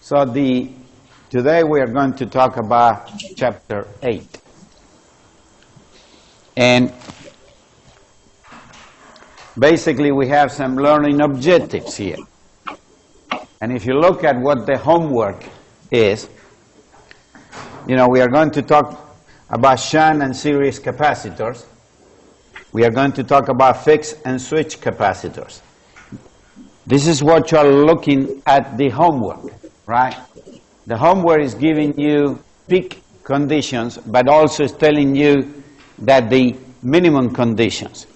So today we are going to talk about chapter 8. And basically we have some learning objectives here. And if you look at what the homework is, we are going to talk about shunt and series capacitors. We are going to talk about fixed and switch capacitors. This is what you are looking at the homework, right? The homework is giving you peak conditions, but also is telling you that the minimum conditions.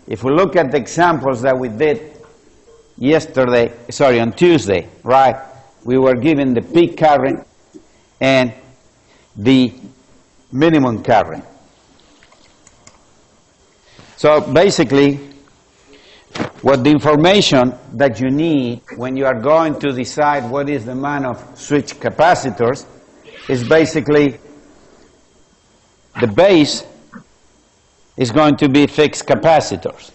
If we look at the examples that we did on Tuesday, right? We were given the peak current and the minimum current. So basically, what the information that you need when you are going to decide what is the amount of switch capacitors is basically the base is going to be fixed capacitors.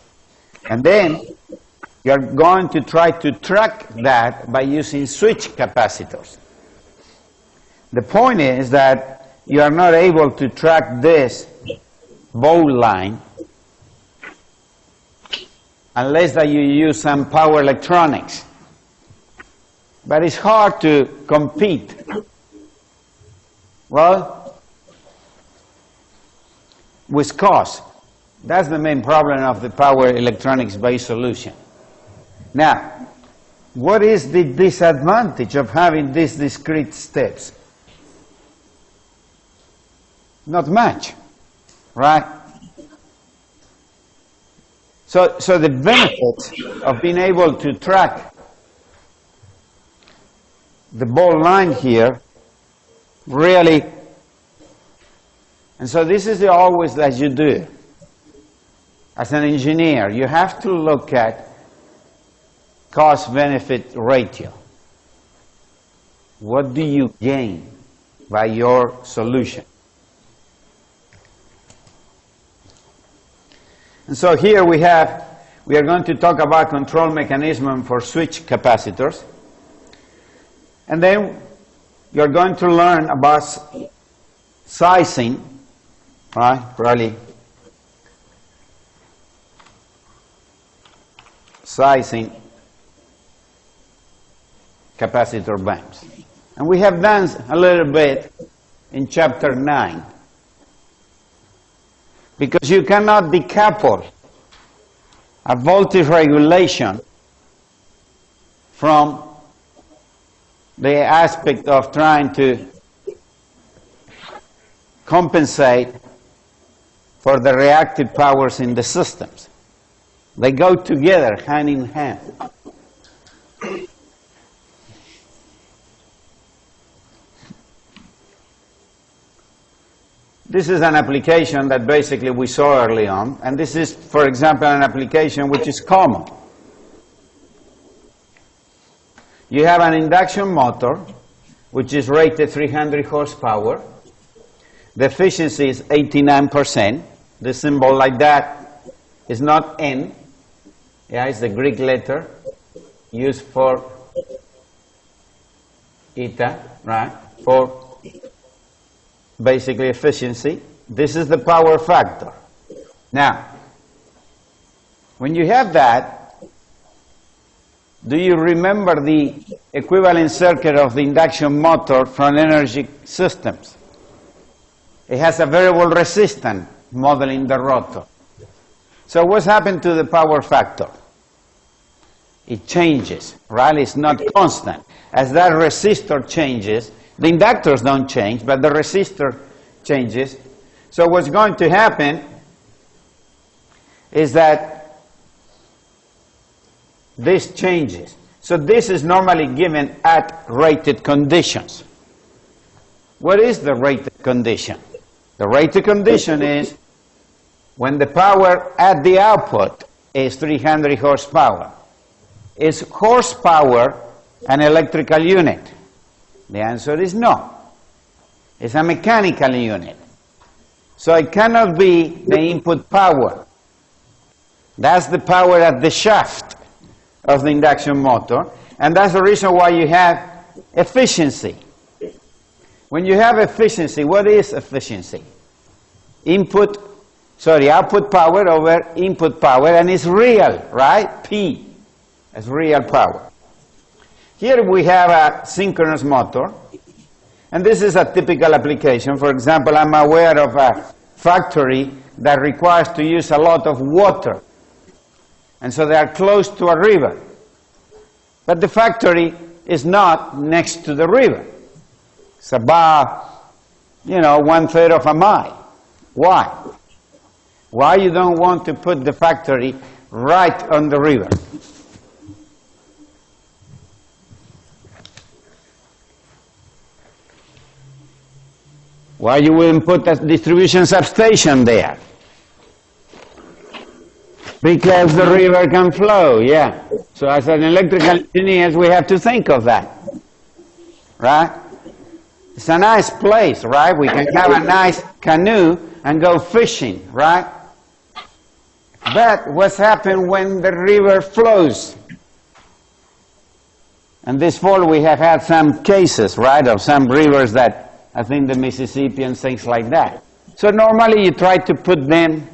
And then you're going to try to track that by using switch capacitors. The point is that you are not able to track this bold line unless that you use some power electronics. But it's hard to compete. Well, with cost. That's the main problem of the power electronics-based solution. Now, what is the disadvantage of having these discrete steps? Not much, right? So the benefit of being able to track the ball line here really, and so this is always that you do. As an engineer, you have to look at cost-benefit ratio. What do you gain by your solution? And so here we are going to talk about control mechanism for switch capacitors. And then you're going to learn about sizing, right? Probably sizing capacitor banks. And we have done a little bit in chapter 9. Because you cannot decouple a voltage regulation from the aspect of trying to compensate for the reactive powers in the systems. They go together, hand in hand. This is an application that basically we saw early on, and this is, for example, an application which is common. You have an induction motor, which is rated 300 horsepower. The efficiency is 89%. The symbol like that is not N. Yeah, it's the Greek letter used for eta, right? For basically efficiency. This is the power factor. Now, when you have that, do you remember the equivalent circuit of the induction motor from energy systems? It has a variable resistance modeling the rotor. So what's happened to the power factor? It changes, right? It's not constant. As that resistor changes, the inductors don't change, but the resistor changes. So what's going to happen is that this changes. So this is normally given at rated conditions. What is the rated condition? The rated condition is when the power at the output is 300 horsepower. Is horsepower an electrical unit? The answer is no. It's a mechanical unit. So it cannot be the input power. That's the power at the shaft of the induction motor. And that's the reason why you have efficiency. When you have efficiency, what is efficiency? Output power over input power, and it's real, right? P is real power. Here we have a synchronous motor, and this is a typical application. For example, I'm aware of a factory that requires to use a lot of water, and so they are close to a river. But the factory is not next to the river. It's about, 1/3 of a mile. Why? Why you don't want to put the factory right on the river? Why you wouldn't put a distribution substation there? Because the river can flow, yeah. So as an electrical engineer, we have to think of that, right? It's a nice place, right? We can have a nice canoe and go fishing, right? But what's happened when the river flows? And this fall we have had some cases, right, of some rivers that, I think the Mississippi and things like that. So normally you try to put them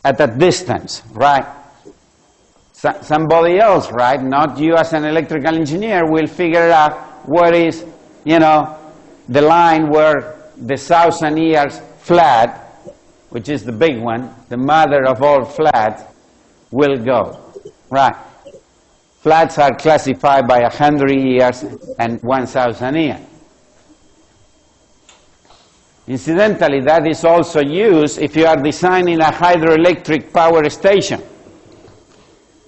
at a distance, right? Somebody else, right, not you as an electrical engineer, will figure out what is, the line where the 1,000 years flood, which is the big one, the mother of all floods, will go, right? Floods are classified by 100 years and 1,000 years. Incidentally, that is also used if you are designing a hydroelectric power station.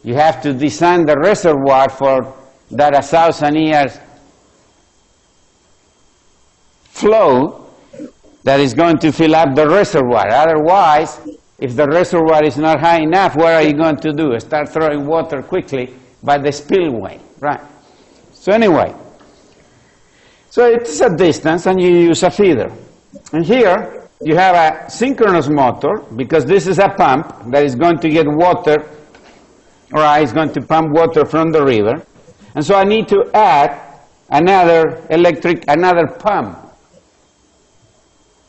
You have to design the reservoir for that 1,000 years flow that is going to fill up the reservoir. Otherwise, if the reservoir is not high enough, what are you going to do? Start throwing water quickly by the spillway, right? So anyway, so it's a distance and you use a feeder. And here you have a synchronous motor, because this is a pump that is going to get water, right? It's going to pump water from the river. And so I need to add another pump.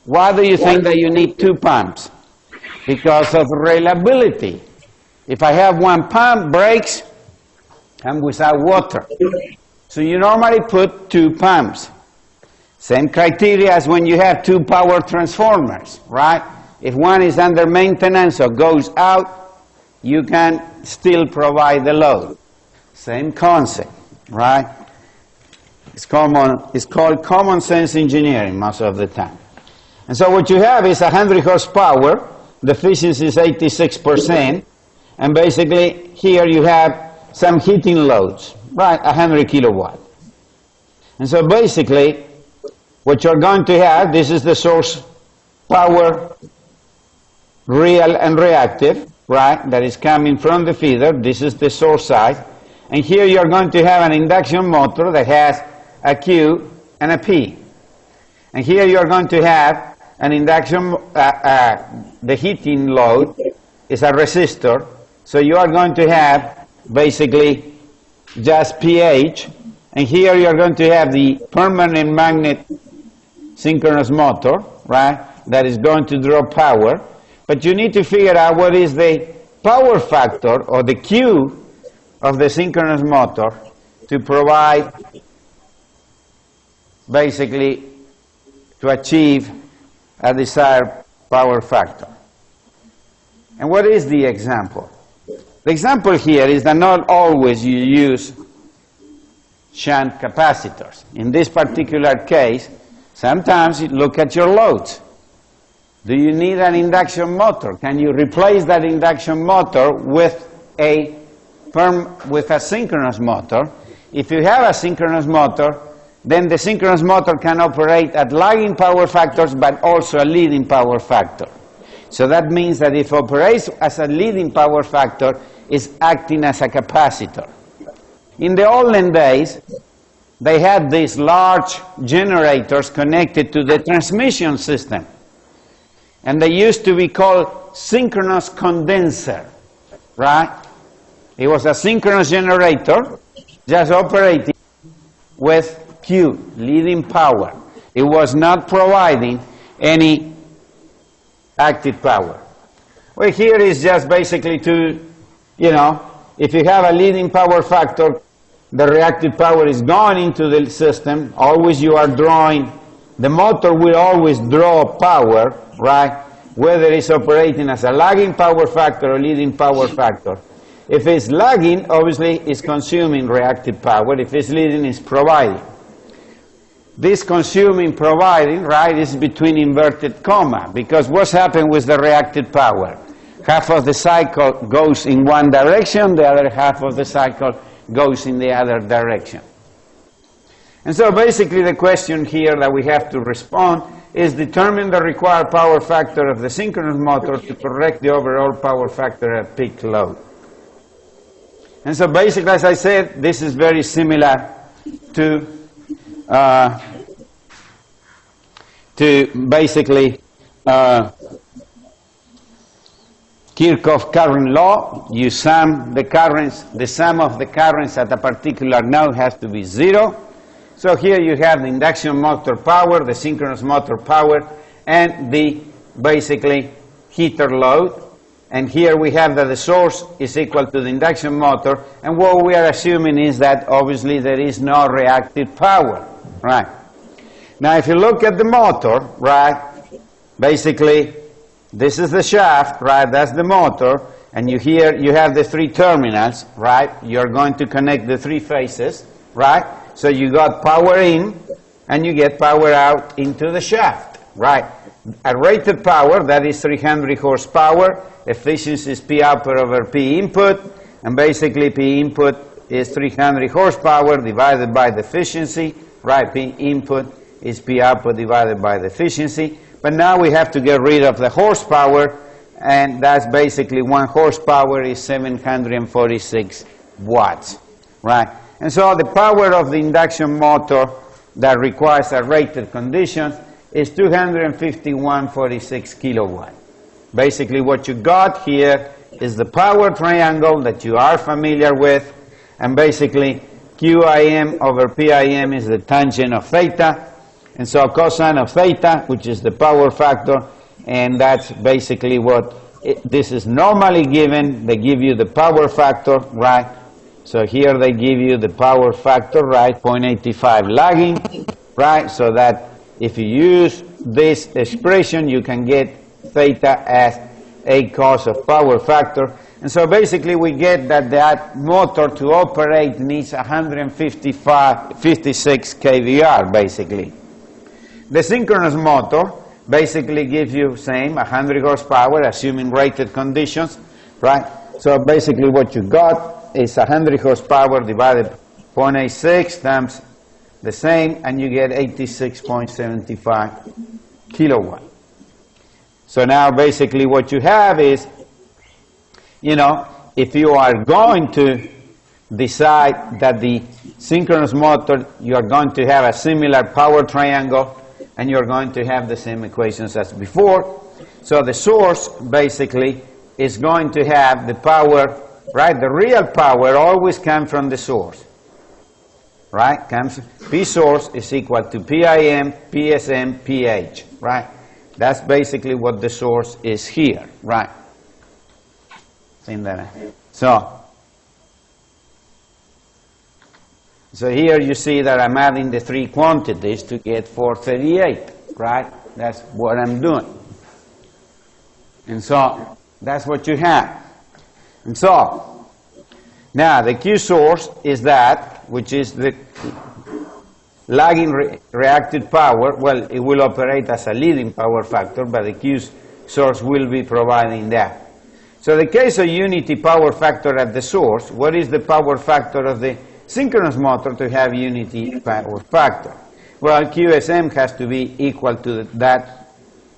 Why do you think that you need two pumps? Because of reliability. If I have one pump breaks, I'm without water. So you normally put two pumps. Same criteria as when you have two power transformers, right? If one is under maintenance or goes out, you can still provide the load. Same concept, right? It's called common sense engineering most of the time. And so what you have is 100 horsepower, the efficiency is 86%, and basically here you have some heating loads, right, 100 kilowatt. And so basically, what you're going to have, this is the source power, real and reactive, right, that is coming from the feeder. This is the source side. And here you're going to have an induction motor that has a Q and a P. And here you're going to have an induction, the heating load is a resistor. So you are going to have basically just pH. And here you're going to have the permanent magnet synchronous motor, right, that is going to draw power. But you need to figure out what is the power factor or the Q of the synchronous motor to provide, basically, to achieve a desired power factor. And what is the example? The example here is that not always you use shunt capacitors. In this particular case, sometimes you look at your loads. Do you need an induction motor? Can you replace that induction motor with a synchronous motor? If you have a synchronous motor, then the synchronous motor can operate at lagging power factors, but also a leading power factor. So that means that if it operates as a leading power factor, it's acting as a capacitor. In the olden days, they had these large generators connected to the transmission system. And they used to be called synchronous condenser, right? It was a synchronous generator just operating with Q, leading power. It was not providing any active power. Well, here is just basically to, if you have a leading power factor, the reactive power is going into the system. Always you are drawing, the motor will always draw power, right? Whether it's operating as a lagging power factor or leading power factor. If it's lagging, obviously it's consuming reactive power. If it's leading, it's providing. This consuming, providing, right, is between inverted comma, because what's happened with the reactive power? Half of the cycle goes in one direction, the other half of the cycle goes in the other direction. And so basically the question here that we have to respond is determine the required power factor of the synchronous motor to correct the overall power factor at peak load. And so basically, as I said, this is very similar to basically Kirchhoff current law. You sum the currents, the sum of the currents at a particular node has to be 0. So here you have the induction motor power, the synchronous motor power, and the basically heater load. And here we have that the source is equal to the induction motor, and what we are assuming is that obviously there is no reactive power, right? Now if you look at the motor, right, basically this is the shaft, right, that's the motor, and you have the 3 terminals, right? You're going to connect the 3 phases, right? So you got power in, and you get power out into the shaft, right? A rated power, that is 300 horsepower, efficiency is P output over P input, and basically P input is 300 horsepower divided by the efficiency, right? P input is P output divided by the efficiency. But now we have to get rid of the horsepower, and that's basically 1 horsepower is 746 watts, right? And so the power of the induction motor that requires a rated condition is 251.46 kilowatt. Basically what you got here is the power triangle that you are familiar with, and basically QIM over PIM is the tangent of theta, and so cosine of theta, which is the power factor, and that's basically what this is normally given. They give you the power factor, right? So here they give you the power factor, right, 0.85 lagging, right? So that if you use this expression, you can get theta as a cos of power factor. And so basically we get that motor to operate needs 156 kVR, basically. The synchronous motor basically gives you same 100 horsepower, assuming rated conditions, right? So basically what you got is 100 horsepower divided 0.86 times the same, and you get 86.75 kilowatt. So now basically what you have is, if you are going to decide that the synchronous motor, you are going to have a similar power triangle, and you're going to have the same equations as before. So the source basically is going to have the power, right? The real power always comes from the source, right? P source is equal to PIM, PSM, PH, right? That's basically what the source is here, right? So here you see that I'm adding the 3 quantities to get 438, right? That's what I'm doing. And so that's what you have. And so now the Q source is that, which is the lagging reactive power. Well, it will operate as a leading power factor, but the Q source will be providing that. So the case of unity power factor at the source, what is the power factor of the synchronous motor to have unity power factor? Well, QSM has to be equal to that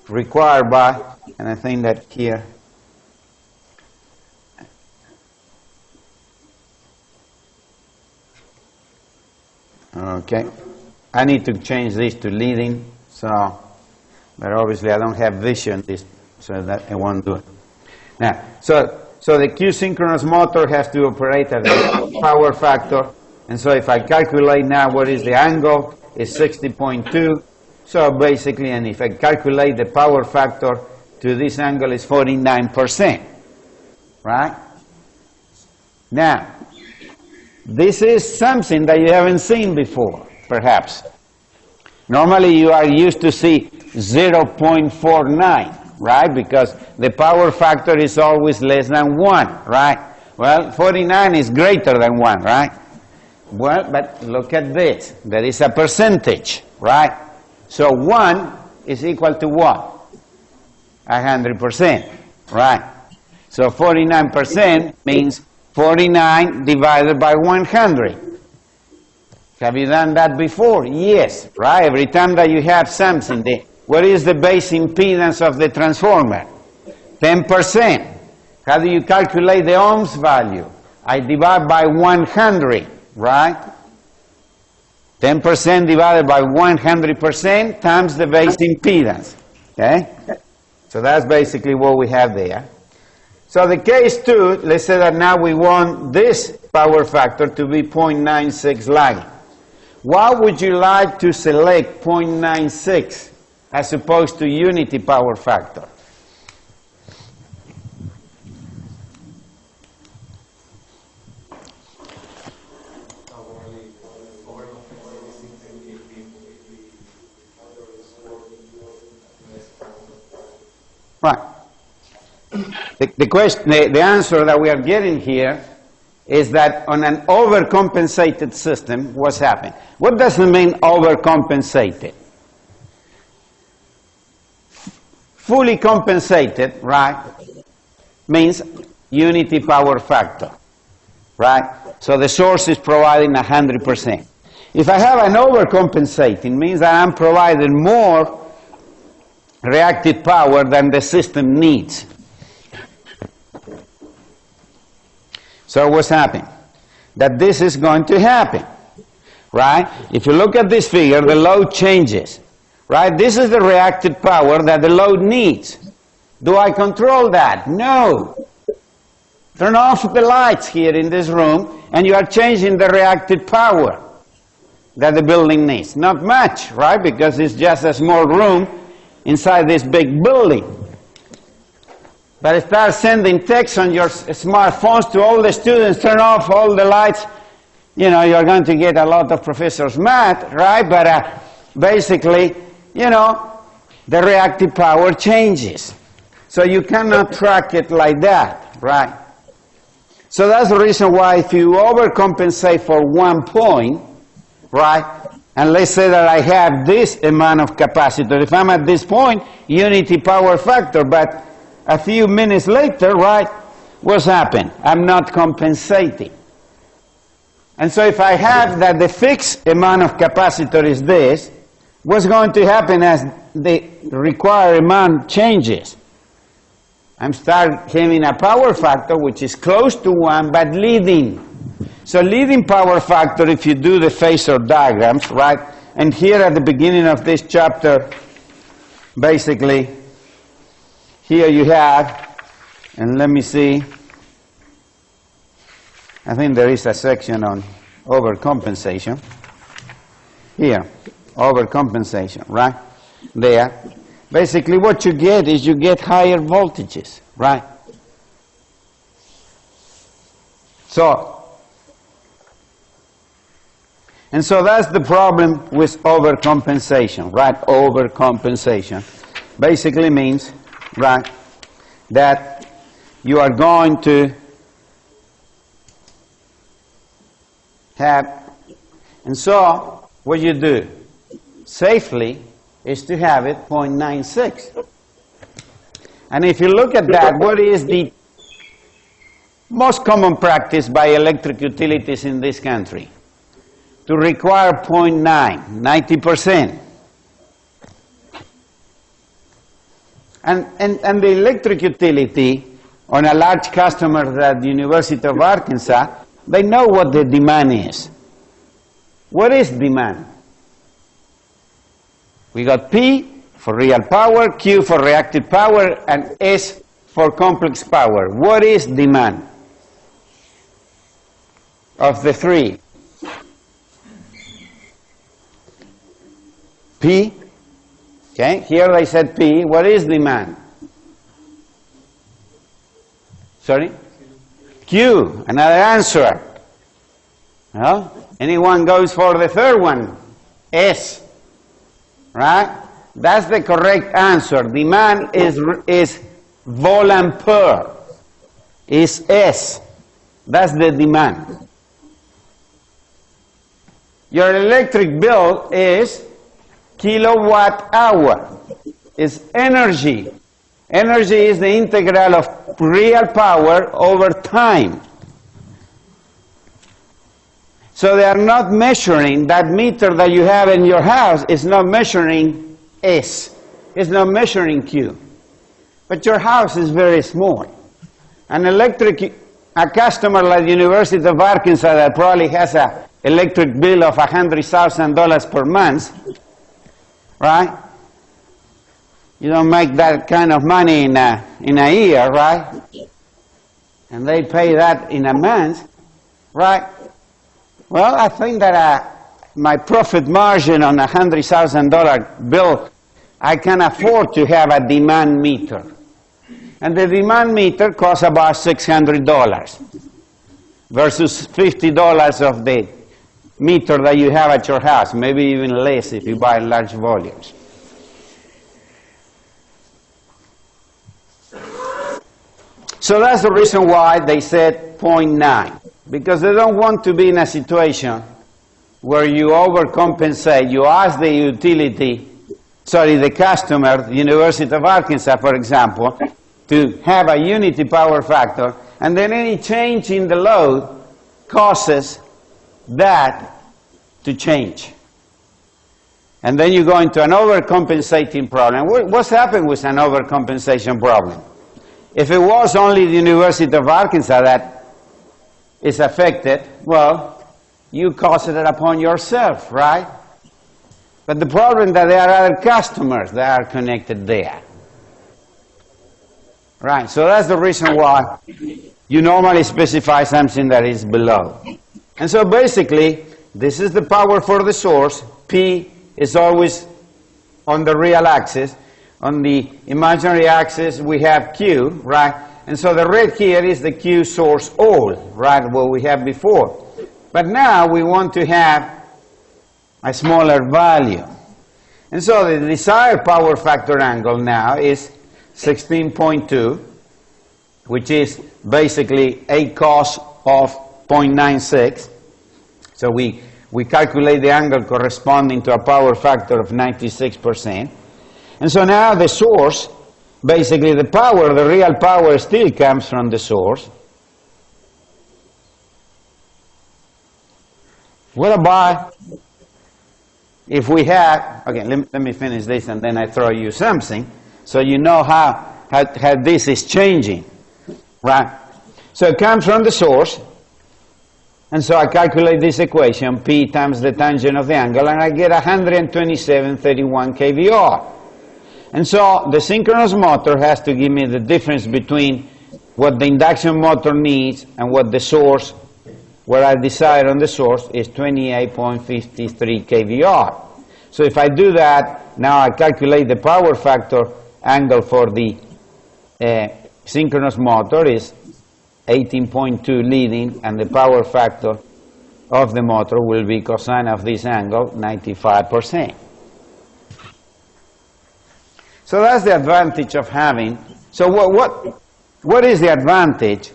required by, and I think that here, okay, I need to change this to leading, so, but obviously I don't have vision, so that I won't do it. Now, so the Q synchronous motor has to operate at a power factor, And so if I calculate now what is the angle, it's 60.2. So basically, and if I calculate the power factor to this angle, is 49%, right? Now, this is something that you haven't seen before, perhaps. Normally you are used to see 0.49, right? Because the power factor is always less than 1, right? Well, 49 is greater than 1, right? Well, but look at this. There is a percentage, right? So 1 is equal to what? 100%, right? So 49% means 49 divided by 100. Have you done that before? Yes, right? Every time that you have something, what is the base impedance of the transformer? 10%. How do you calculate the ohms value? I divide by 100, right? 10% divided by 100% times the base impedance, okay? So that's basically what we have there. So the case 2, let's say that now we want this power factor to be 0.96 lagging. Why would you like to select 0.96 as opposed to unity power factor? Right. The answer that we are getting here is that on an overcompensated system, what's happening? What does it mean overcompensated? Fully compensated, right, means unity power factor, right? So the source is providing 100%. If I have an overcompensating, means that I'm providing more reactive power than the system needs. So what's happening? That this is going to happen, right? If you look at this figure, the load changes, right? This is the reactive power that the load needs. Do I control that? No. Turn off the lights here in this room, and you are changing the reactive power that the building needs. Not much, right? Because it's just a small room inside this big building. But start sending texts on your smartphones to all the students, turn off all the lights. You know, you're going to get a lot of professors mad, right? But basically, you know, the reactive power changes. So you cannot track it like that, right? So that's the reason why if you overcompensate for 1 point, right, and let's say that I have this amount of capacitor. If I'm at this point, unity power factor, but a few minutes later, right, what's happened? I'm not compensating. And so if I have that the fixed amount of capacitor is this, what's going to happen as the required amount changes? I'm start having a power factor which is close to 1, but leading. So leading power factor, if you do the phasor diagrams, right, and here at the beginning of this chapter, basically, here you have, and let me see, I think there is a section on overcompensation. Here, overcompensation, right, there. Basically what you get is you get higher voltages, right? And so that's the problem with overcompensation, right? Overcompensation basically means, right, that you are going to have, and so what you do safely is to have it 0.96. And if you look at that, what is the most common practice by electric utilities in this country? To require 0.9, 90%. And the electric utility on a large customer at the University of Arkansas, they know what the demand is. What is demand? We got P for real power, Q for reactive power, and S for complex power. What is demand of the three? P. Okay, here they said P. What is demand? Sorry? Q. Another answer. Well, anyone goes for the third one? S. Right? That's the correct answer. Demand is volampere. Is S. That's the demand. Your electric bill is kilowatt hour. Is energy. Energy is the integral of real power over time. So they are not measuring, that meter that you have in your house is not measuring S. It's not measuring Q. But your house is very small. A customer like the University of Arkansas that probably has an electric bill of $100,000 per month, right? You don't make that kind of money in a year, right? And they pay that in a month, right? Well, I think that my profit margin on a $100,000 bill, I can afford to have a demand meter. And the demand meter costs about $600 versus $50 of the meter that you have at your house, maybe even less if you buy large volumes. So that's the reason why they said 0.9, because they don't want to be in a situation where you overcompensate. You ask the the customer, the University of Arkansas, for example, to have a unity power factor, and then any change in the load causes that to change. And then you go into an overcompensating problem. What's happened with an overcompensation problem? If it was only the University of Arkansas that is affected, well, you caused it upon yourself, right? But the problem is that there are other customers that are connected there. Right, so that's the reason why you normally specify something that is below. And so basically, this is the power for the source. P is always on the real axis. On the imaginary axis, we have Q, right? And so the red here is the Q source all, right, what we have before. But now we want to have a smaller value. And so the desired power factor angle now is 16.2, which is basically a cos of 0.96. So we calculate the angle corresponding to a power factor of 96%. And so now the source, basically the power, the real power still comes from the source. What about if we have, okay, let me finish this and then I throw you something so you know how this is changing, right? So it comes from the source, and so I calculate this equation, P times the tangent of the angle, and I get 127.31 kVR. And so the synchronous motor has to give me the difference between what the induction motor needs and what the source, where I decide on the source, is 28.53 kVR. So if I do that, now I calculate the power factor angle for the synchronous motor is 18.2 leading, and the power factor of the motor will be cosine of this angle, 95%. So that's the advantage of having. So what is the advantage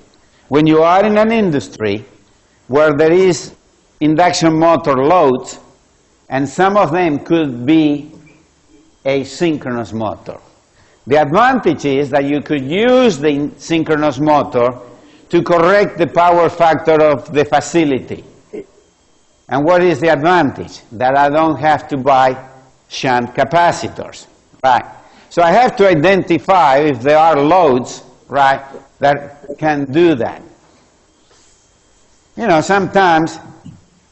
when you are in an industry where there is induction motor loads, and some of them could be a synchronous motor? The advantage is that you could use the synchronous motor to correct the power factor of the facility. And what is the advantage? That I don't have to buy shunt capacitors, right? So I have to identify if there are loads, right, that can do that. You know, sometimes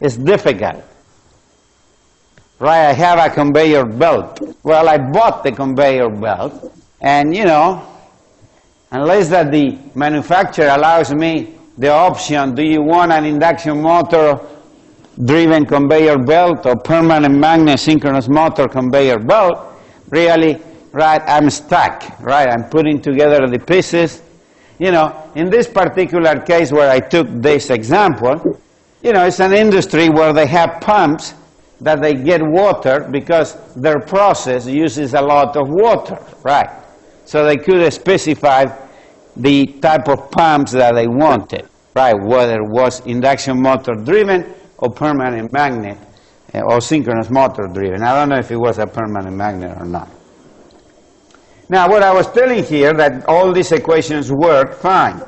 it's difficult. Right, I have a conveyor belt. Well, I bought the conveyor belt, and you know, unless that the manufacturer allows me the option, do you want an induction motor driven conveyor belt or permanent magnet synchronous motor conveyor belt, really, right, I'm stuck, right? I'm putting together the pieces. You know, in this particular case where I took this example, you know, it's an industry where they have pumps that they get water because their process uses a lot of water, right? So they could specify the type of pumps that they wanted, right? Whether it was induction motor driven or permanent magnet or synchronous motor driven. I don't know if it was a permanent magnet or not. Now, what I was telling here, that all these equations work fine.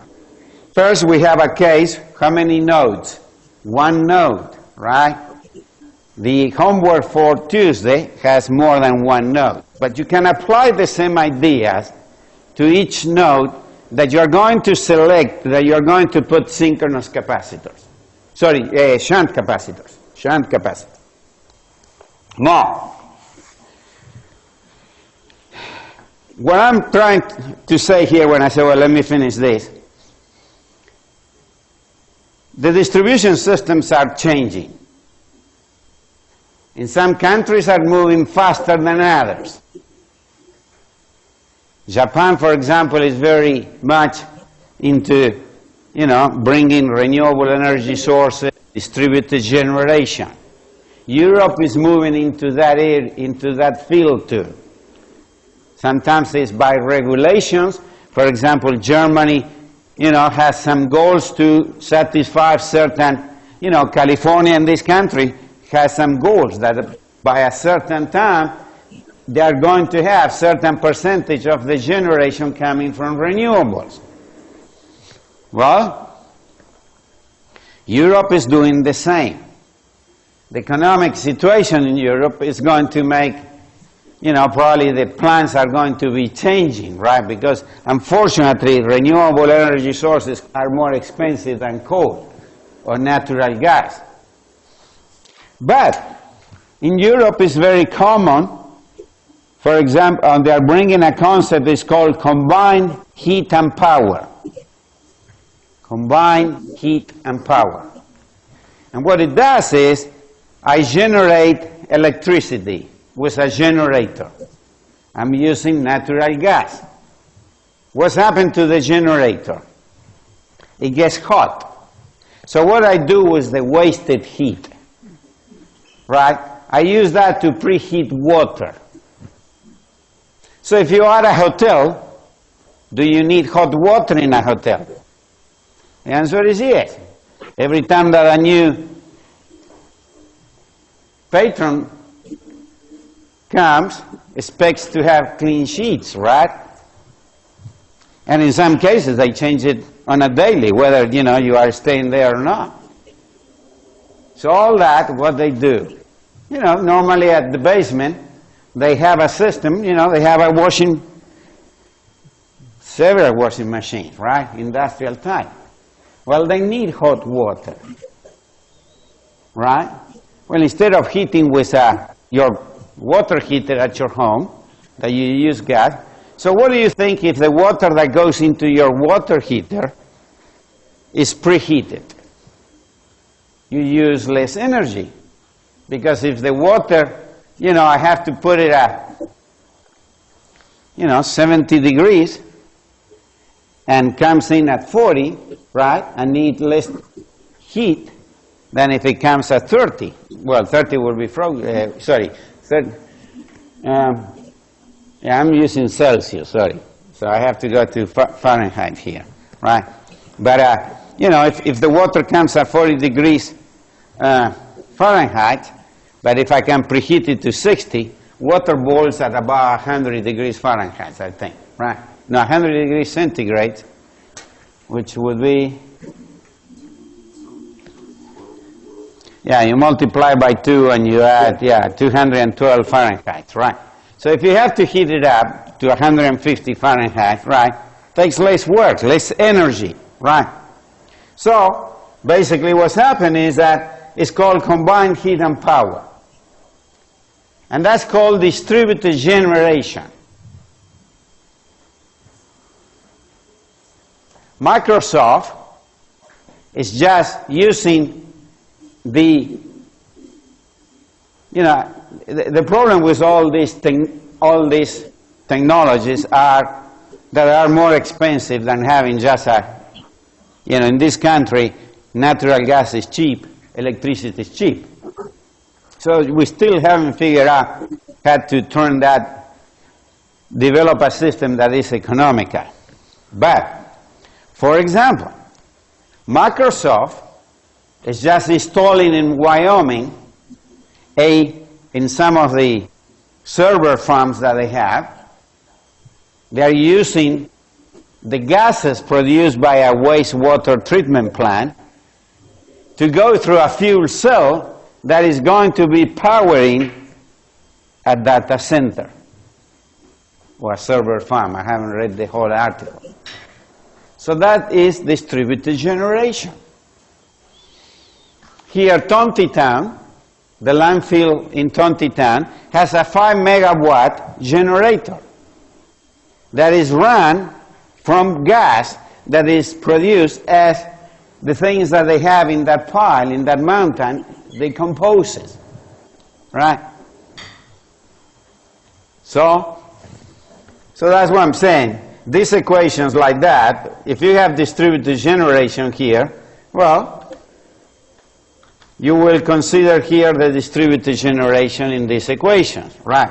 First, we have a case, how many nodes? One node, right? The homework for Tuesday has more than one node. But you can apply the same ideas to each node that you're going to select, that you're going to put synchronous capacitors. Sorry, shunt capacitors. Shunt capacitors. Now, what I'm trying to say here when I say, well, let me finish this, the distribution systems are changing. In some countries are moving faster than others. Japan, for example, is very much into, you know, bringing renewable energy sources, distributed generation. Europe is moving into that field too. Sometimes it's by regulations. For example, Germany, you know, has some goals to satisfy certain, you know, California and this country has some goals that by a certain time they are going to have certain percentage of the generation coming from renewables. Well, Europe is doing the same. The economic situation in Europe is going to make, you know, probably the plans are going to be changing, right? Because unfortunately, renewable energy sources are more expensive than coal or natural gas. But in Europe, it's very common. For example, they are bringing a concept that's called combined heat and power. Combined heat and power. And what it does is, I generate electricity with a generator. I'm using natural gas. What's happened to the generator? It gets hot. So what I do is the wasted heat, right? I use that to preheat water. So if you are at a hotel, do you need hot water in a hotel? The answer is yes. Every time that a new patron comes, expects to have clean sheets, right? And in some cases, they change it on a daily, whether, you know, you are staying there or not. So all that, what they do, you know, normally at the basement, they have a system, you know, they have a several washing machines, right? Industrial type. Well, they need hot water, right? Well, instead of heating with your water heater at your home, that you use gas, so what do you think if the water that goes into your water heater is preheated? You use less energy. Because if the water, you know, I have to put it at, you know, 70 degrees and comes in at 40, right, I need less heat than if it comes at 30. Well, 30 will be sorry. 30, yeah, I'm using Celsius, sorry. So I have to go to Fahrenheit here, right? But, you know, if the water comes at 40 degrees Fahrenheit, but if I can preheat it to 60, water boils at about 100 degrees Fahrenheit, I think, right? No, 100 degrees centigrade, which would be, yeah, you multiply by 2 and you add, yeah, 212 Fahrenheit, right? So if you have to heat it up to 150 Fahrenheit, right, takes less work, less energy, right? So basically what's happened is that it's called combined heat and power. And that's called distributed generation. Microsoft is just using the you know, the problem with all these technologies are that are more expensive than having just a, you know, in this country, natural gas is cheap, electricity is cheap. So we still haven't figured out how to turn that, develop a system that is economical. But, for example, Microsoft is just installing in Wyoming in some of the server farms that they have, they are using the gases produced by a wastewater treatment plant to go through a fuel cell that is going to be powering a data center or a server farm. I haven't read the whole article. So that is distributed generation. Here, Tontitown, the landfill in Tontitown, has a 5 megawatt generator that is run from gas that is produced as the things that they have in that pile, in that mountain, decomposes, right? So that's what I'm saying. These equations like that, if you have distributed generation here, well, you will consider here the distributed generation in these equations, right?